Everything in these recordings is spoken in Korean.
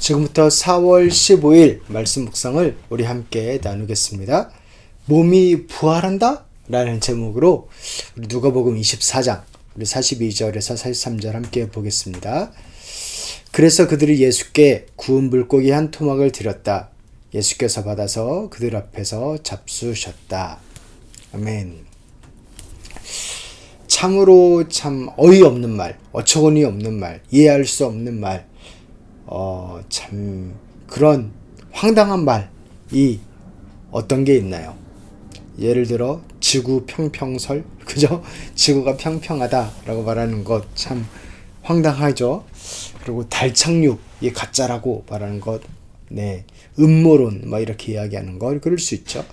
지금부터 4월 15일 말씀 묵상을 우리 함께 나누겠습니다. 몸이 부활한다? 라는 제목으로 우리 누가복음 24장 우리 42절에서 43절 함께 보겠습니다. 그래서 그들이 예수께 구운 물고기 한 토막을 드렸다. 예수께서 받아서 그들 앞에서 잡수셨다. 아멘. 참으로 참 어이없는 말, 어처구니 없는 말, 이해할 수 없는 말, 참 그런 황당한 말이 어떤 게 있나요? 예를 들어 지구 평평설, 그죠? 지구가 평평하다라고 말하는 것 참 황당하죠. 그리고 달 착륙이 가짜라고 말하는 것, 음모론 막 이렇게 이야기하는 것, 그럴 수 있죠.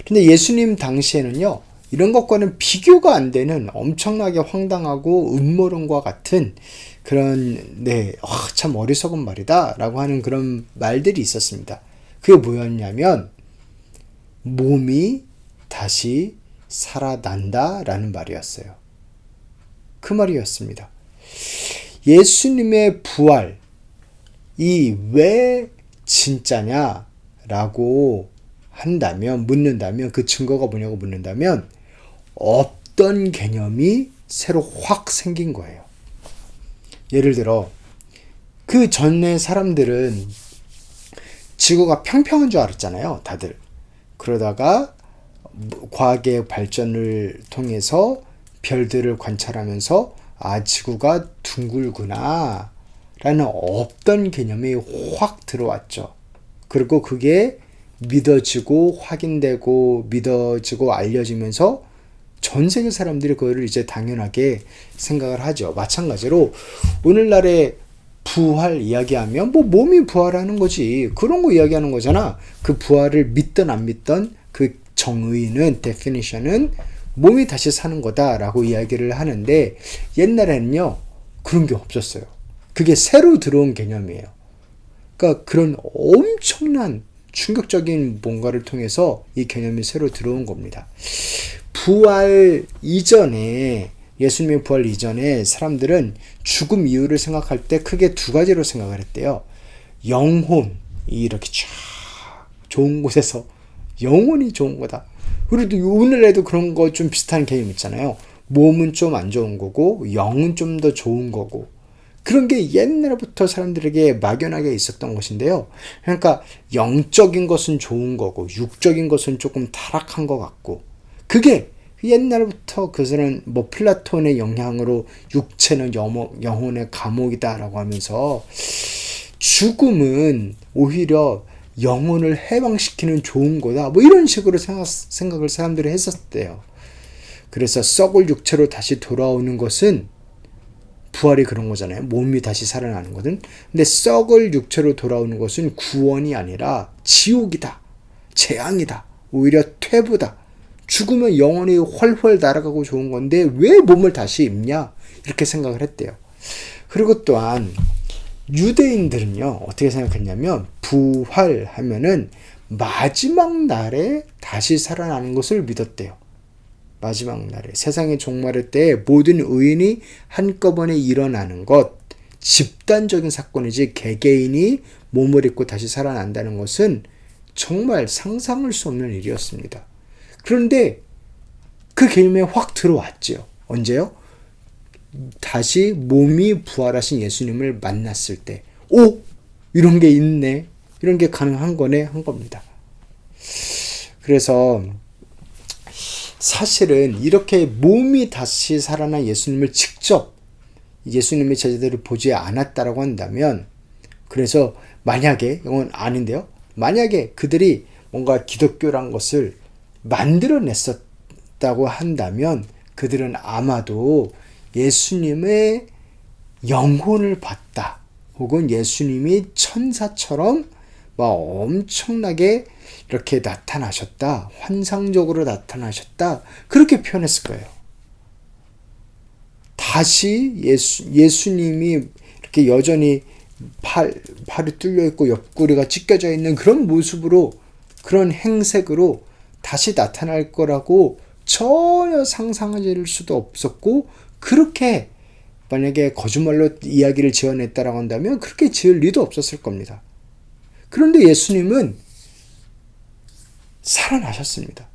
근데 예수님 당시에는요, 이런 것과는 비교가 안 되는 엄청나게 황당하고 음모론과 같은 그런 참 어리석은 말이다 라고 하는 그런 말들이 있었습니다. 그게 뭐였냐면 몸이 다시 살아난다 라는 말이었어요. 그 말이었습니다. 예수님의 부활이 왜 진짜냐 라고 묻는다면 그 증거가 뭐냐고 묻는다면 없던 개념이 새로 확 생긴 거예요. 예를 들어 그 전에 사람들은 지구가 평평한 줄 알았잖아요. 다들. 그러다가 과학의 발전을 통해서 별들을 관찰하면서 지구가 둥글구나 라는 없던 개념이 확 들어왔죠. 그리고 그게 믿어지고 확인되고 믿어지고 알려지면서 전 세계 사람들이 그거를 이제 당연하게 생각을 하죠. 마찬가지로 오늘날의 부활 이야기하면 몸이 부활하는 거지. 그런 거 이야기하는 거잖아. 그 부활을 믿던 안 믿던 그 정의는 definition은 몸이 다시 사는 거다라고 이야기를 하는데 옛날에는요. 그런 게 없었어요. 그게 새로 들어온 개념이에요. 그러니까 그런 엄청난 충격적인 뭔가를 통해서 이 개념이 새로 들어온 겁니다. 부활 이전에 예수님의 부활 이전에 사람들은 죽음 이후를 생각할 때 크게 두 가지로 생각을 했대요. 영혼이 이렇게 쫙 좋은 곳에서 영혼이 좋은 거다. 그래도 오늘에도 그런 거 좀 비슷한 개념 있잖아요. 몸은 좀 안 좋은 거고 영은 좀 더 좋은 거고 그런 게 옛날부터 사람들에게 막연하게 있었던 것인데요. 그러니까 영적인 것은 좋은 거고 육적인 것은 조금 타락한 것 같고 그게 옛날부터 그들은 플라톤의 영향으로 육체는 영혼의 감옥이다라고 하면서 죽음은 오히려 영혼을 해방시키는 좋은 거다. 이런 식으로 생각을 사람들이 했었대요. 그래서 썩을 육체로 다시 돌아오는 것은 부활이 그런 거잖아요. 몸이 다시 살아나는 거든. 근데 썩을 육체로 돌아오는 것은 구원이 아니라 지옥이다. 재앙이다. 오히려 퇴부다. 죽으면 영혼이 훨훨 날아가고 좋은 건데 왜 몸을 다시 입냐? 이렇게 생각을 했대요. 그리고 또한 유대인들은요. 어떻게 생각했냐면 부활하면은 마지막 날에 다시 살아나는 것을 믿었대요. 마지막 날에 세상의 종말의 때에 모든 의인이 한꺼번에 일어나는 것 집단적인 사건이지 개개인이 몸을 입고 다시 살아난다는 것은 정말 상상할 수 없는 일이었습니다. 그런데 그 개념에 확 들어왔죠. 언제요? 다시 몸이 부활하신 예수님을 만났을 때 이런 게 있네. 이런 게 가능한 거네 한 겁니다. 그래서 사실은 이렇게 몸이 다시 살아난 예수님을 직접 예수님의 제자들을 보지 않았다라고 한다면 그래서 만약에 이건 아닌데요. 만약에 그들이 뭔가 기독교란 것을 만들어냈었다고 한다면 그들은 아마도 예수님의 영혼을 봤다. 혹은 예수님이 천사처럼 엄청나게 이렇게 나타나셨다. 환상적으로 나타나셨다. 그렇게 표현했을 거예요. 다시 예수님이 이렇게 여전히 팔이 뚫려 있고 옆구리가 찢겨져 있는 그런 모습으로 그런 행색으로 다시 나타날 거라고 전혀 상상할 수도 없었고 그렇게 만약에 거짓말로 이야기를 지어냈다라고 한다면 그렇게 지을 리도 없었을 겁니다. 그런데 예수님은 살아나셨습니다.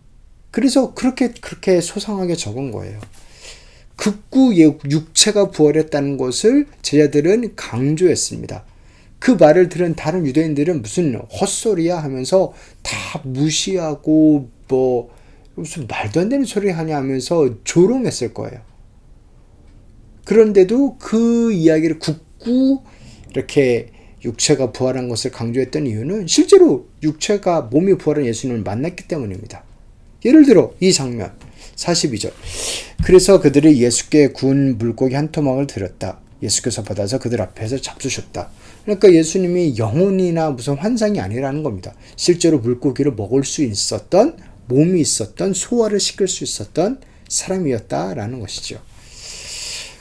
그래서 그렇게 소상하게 적은 거예요. 극구 육체가 부활했다는 것을 제자들은 강조했습니다. 그 말을 들은 다른 유대인들은 무슨 헛소리야 하면서 다 무시하고 무슨 말도 안 되는 소리 하냐 하면서 조롱했을 거예요. 그런데도 그 이야기를 굳고 이렇게 육체가 부활한 것을 강조했던 이유는 실제로 육체가 몸이 부활한 예수님을 만났기 때문입니다. 예를 들어 이 장면 42절. 그래서 그들이 예수께 구운 물고기 한 토막을 드렸다. 예수께서 받아서 그들 앞에서 잡수셨다. 그러니까 예수님이 영혼이나 무슨 환상이 아니라는 겁니다. 실제로 물고기를 먹을 수 있었던, 몸이 있었던, 소화를 시킬 수 있었던 사람이었다라는 것이죠.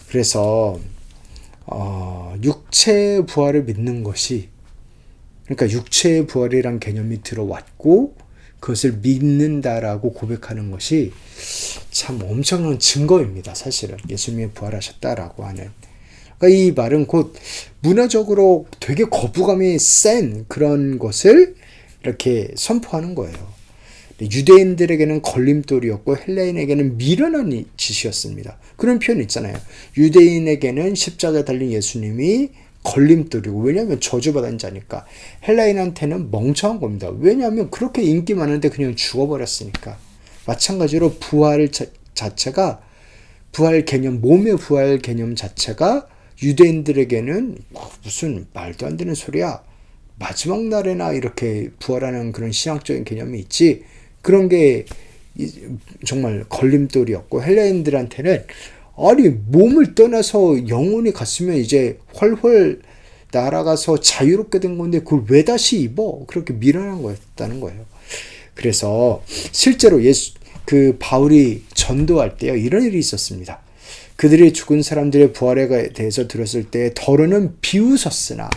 그래서 육체의 부활을 믿는 것이, 그러니까 육체의 부활이란 개념이 들어왔고 그것을 믿는다라고 고백하는 것이 참 엄청난 증거입니다. 사실은 예수님이 부활하셨다라고 하는. 그러니까 이 말은 곧 문화적으로 되게 거부감이 센 그런 것을 이렇게 선포하는 거예요. 유대인들에게는 걸림돌이었고 헬라인에게는 미련한 짓이었습니다. 그런 표현 있잖아요. 유대인에게는 십자가에 달린 예수님이 걸림돌이고, 왜냐하면 저주받은 자니까. 헬라인한테는 멍청한 겁니다. 왜냐하면 그렇게 인기 많은데 그냥 죽어버렸으니까. 마찬가지로 부활 자체가, 부활 개념, 몸의 부활 개념 자체가 유대인들에게는 무슨 말도 안 되는 소리야. 마지막 날에나 이렇게 부활하는 그런 신학적인 개념이 있지. 그런 게 정말 걸림돌이었고, 헬라인들한테는 아니 몸을 떠나서 영혼이 갔으면 이제 훨훨 날아가서 자유롭게 된 건데 그걸 왜 다시 입어? 그렇게 미련한 거였다는 거예요. 그래서 실제로 바울이 전도할 때요, 이런 일이 있었습니다. 그들이 죽은 사람들의 부활에 대해서 들었을 때 더러는 비웃었어요.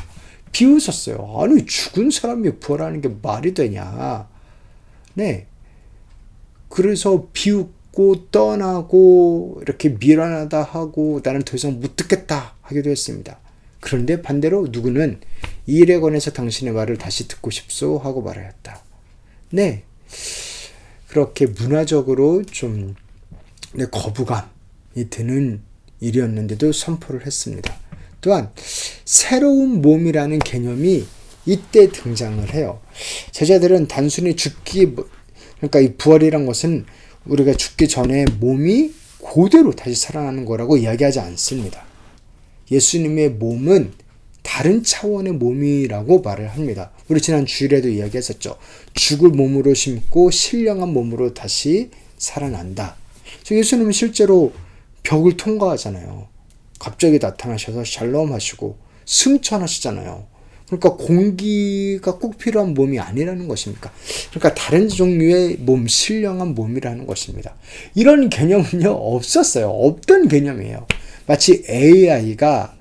아니 죽은 사람이 부활하는 게 말이 되냐? 네. 그래서 비웃고 떠나고 이렇게 미련하다 하고 나는 더 이상 못 듣겠다 하기도 했습니다. 그런데 반대로 누구는 이 일에 관해서 당신의 말을 다시 듣고 싶소 하고 말하였다. 네. 그렇게 문화적으로 좀 거부감이 드는 일이었는데도 선포를 했습니다. 또한 새로운 몸이라는 개념이 이때 등장을 해요. 제자들은 단순히 그러니까 이 부활이란 것은 우리가 죽기 전에 몸이 그대로 다시 살아나는 거라고 이야기하지 않습니다. 예수님의 몸은 다른 차원의 몸이라고 말을 합니다. 우리 지난 주일에도 이야기했었죠. 죽을 몸으로 심고 신령한 몸으로 다시 살아난다. 예수님은 실제로 벽을 통과하잖아요. 갑자기 나타나셔서 샬롬 하시고 승천하시잖아요. 그러니까 공기가 꼭 필요한 몸이 아니라는 것입니까? 그러니까 다른 종류의 몸, 신령한 몸이라는 것입니다. 이런 개념은요, 없었어요. 없던 개념이에요. 마치 AI가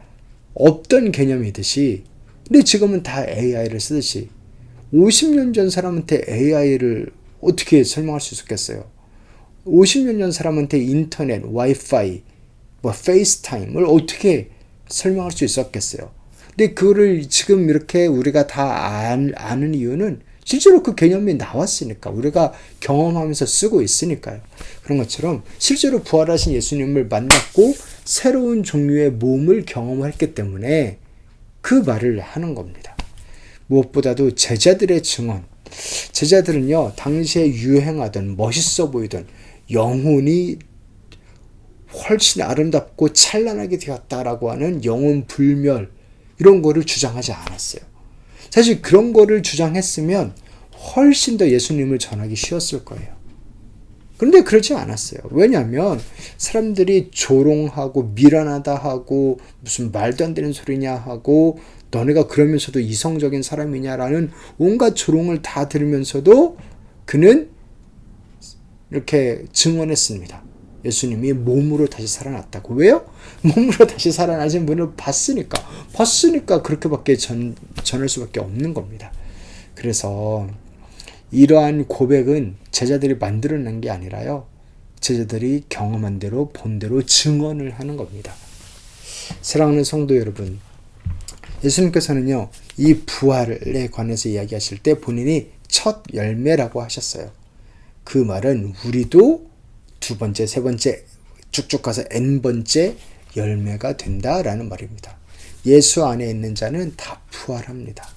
없던 개념이듯이, 근데 지금은 다 AI를 쓰듯이 50년 전 사람한테 AI를 어떻게 설명할 수 있었겠어요? 50년 전 사람한테 인터넷, 와이파이, 페이스타임을 어떻게 설명할 수 있었겠어요? 근데 그거를 지금 이렇게 우리가 다 아는 이유는 실제로 그 개념이 나왔으니까, 우리가 경험하면서 쓰고 있으니까요. 그런 것처럼 실제로 부활하신 예수님을 만났고 새로운 종류의 몸을 경험했기 때문에 그 말을 하는 겁니다. 무엇보다도 제자들의 증언. 제자들은요, 당시에 유행하던 멋있어 보이던 영혼이 훨씬 아름답고 찬란하게 되었다라고 하는 영혼 불멸, 이런 거를 주장하지 않았어요. 사실 그런 거를 주장했으면 훨씬 더 예수님을 전하기 쉬웠을 거예요. 그런데 그러지 않았어요. 왜냐하면 사람들이 조롱하고 미련하다 하고 무슨 말도 안 되는 소리냐 하고 너네가 그러면서도 이성적인 사람이냐라는 온갖 조롱을 다 들으면서도 그는 이렇게 증언했습니다. 예수님이 몸으로 다시 살아났다고. 왜요? 몸으로 다시 살아나신 분을 봤으니까 그렇게밖에 전할 수밖에 없는 겁니다. 그래서 이러한 고백은 제자들이 만들어낸 게 아니라요, 제자들이 경험한 대로 본 대로 증언을 하는 겁니다. 사랑하는 성도 여러분, 예수님께서는요, 이 부활에 관해서 이야기하실 때 본인이 첫 열매라고 하셨어요. 그 말은 우리도 두 번째, 세 번째 쭉쭉 가서 N번째 열매가 된다라는 말입니다. 예수 안에 있는 자는 다 부활합니다.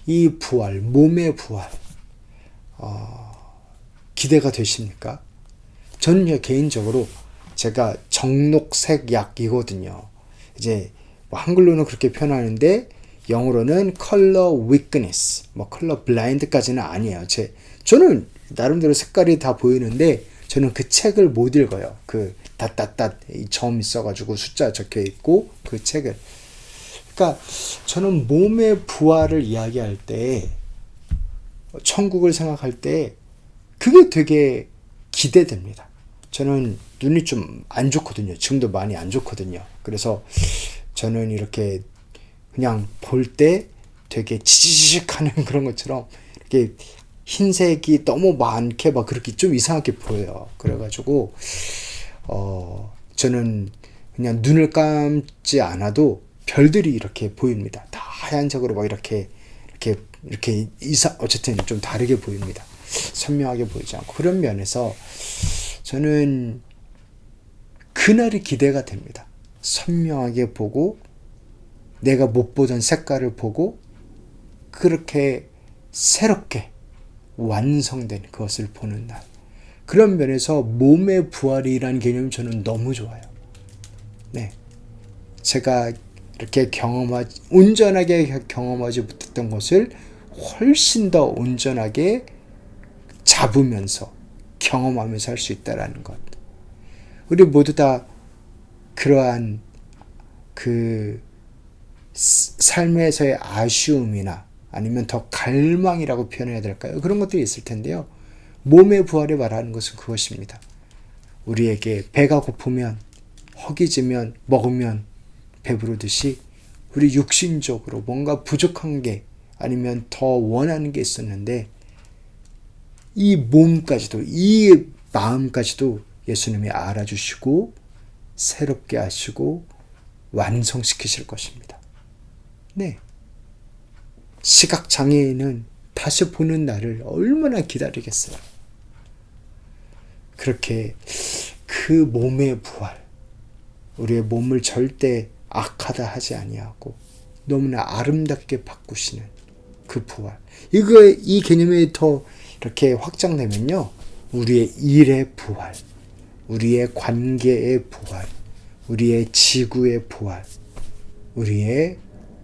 이 부활, 몸의 부활, 기대가 되십니까? 저는 개인적으로 제가 정록색 약이거든요. 이제 한글로는 그렇게 표현하는데 영어로는 color weakness, color blind까지는 아니에요. 저는 나름대로 색깔이 다 보이는데 저는 그 책을 못 읽어요. 그 이 점 있어가지고 숫자 적혀 있고 그 책을. 그러니까 저는 몸의 부활을 이야기할 때, 천국을 생각할 때 그게 되게 기대됩니다. 저는 눈이 좀 안 좋거든요. 지금도 많이 안 좋거든요. 그래서 저는 이렇게 그냥 볼 때 되게 지지직 하는 그런 것처럼 이렇게 흰색이 너무 많게 막 그렇게 좀 이상하게 보여요. 그래가지고 저는 그냥 눈을 감지 않아도 별들이 이렇게 보입니다. 다 하얀색으로 막 이렇게 어쨌든 좀 다르게 보입니다. 선명하게 보이지 않고. 그런 면에서 저는 그날이 기대가 됩니다. 선명하게 보고 내가 못 보던 색깔을 보고 그렇게 새롭게 완성된 그것을 보는 날. 그런 면에서 몸의 부활이라는 개념이 저는 너무 좋아요. 네, 제가 이렇게 온전하게 경험하지 못했던 것을 훨씬 더 온전하게 잡으면서 경험하면서 할 수 있다라는 것. 우리 모두 다 그러한 그 삶에서의 아쉬움이나 아니면 더 갈망이라고 표현해야 될까요? 그런 것들이 있을 텐데요. 몸의 부활이 말하는 것은 그것입니다. 우리에게 배가 고프면, 허기지면, 먹으면 배부르듯이 우리 육신적으로 뭔가 부족한 게 아니면 더 원하는 게 있었는데 이 몸까지도, 이 마음까지도 예수님이 알아주시고 새롭게 하시고 완성시키실 것입니다. 네. 시각장애인은 다시 보는 날을 얼마나 기다리겠어요. 그렇게 그 몸의 부활, 우리의 몸을 절대 악하다 하지 아니하고 너무나 아름답게 바꾸시는 그 부활. 이 개념이 더 이렇게 확장되면요. 우리의 일의 부활, 우리의 관계의 부활, 우리의 지구의 부활, 우리의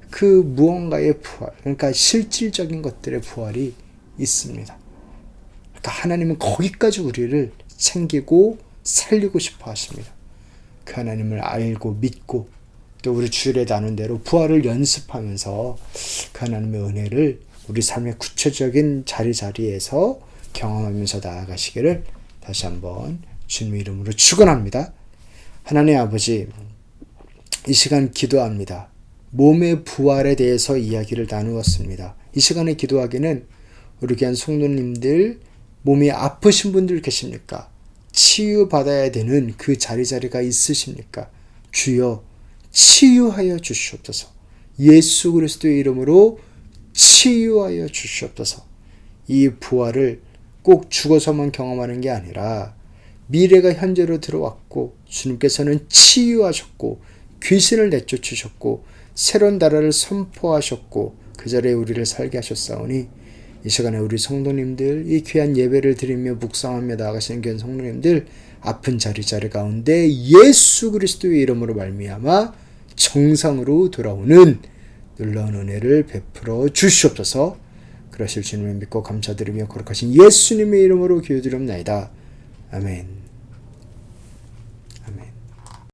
그 무언가의 부활, 그러니까 실질적인 것들의 부활이 있습니다. 그러니까 하나님은 거기까지 우리를 챙기고 살리고 싶어 하십니다. 그 하나님을 알고 믿고 또 우리 주일에 나눈 대로 부활을 연습하면서 그 하나님의 은혜를 우리 삶의 구체적인 자리에서 경험하면서 나아가시기를 다시 한번 주님의 이름으로 축원합니다. 하나님 아버지, 이 시간 기도합니다. 몸의 부활에 대해서 이야기를 나누었습니다. 이 시간에 기도하기는 우리 귀한 성도님들, 몸이 아프신 분들 계십니까? 치유받아야 되는 그 자리가 있으십니까? 주여 치유하여 주시옵소서. 예수 그리스도의 이름으로 치유하여 주시옵소서. 이 부활을 꼭 죽어서만 경험하는 게 아니라 미래가 현재로 들어왔고 주님께서는 치유하셨고 귀신을 내쫓으셨고 새로운 나라를 선포하셨고 그 자리에 우리를 살게 하셨사오니 이 시간에 우리 성도님들, 이 귀한 예배를 드리며 묵상하며 나아가시는 귀한 성도님들, 아픈 자리 가운데 예수 그리스도의 이름으로 말미암아 정상으로 돌아오는 놀라운 은혜를 베풀어 주시옵소서. 그러실 주님을 믿고 감사드리며 거룩하신 예수님의 이름으로 기도드립니다. 아멘.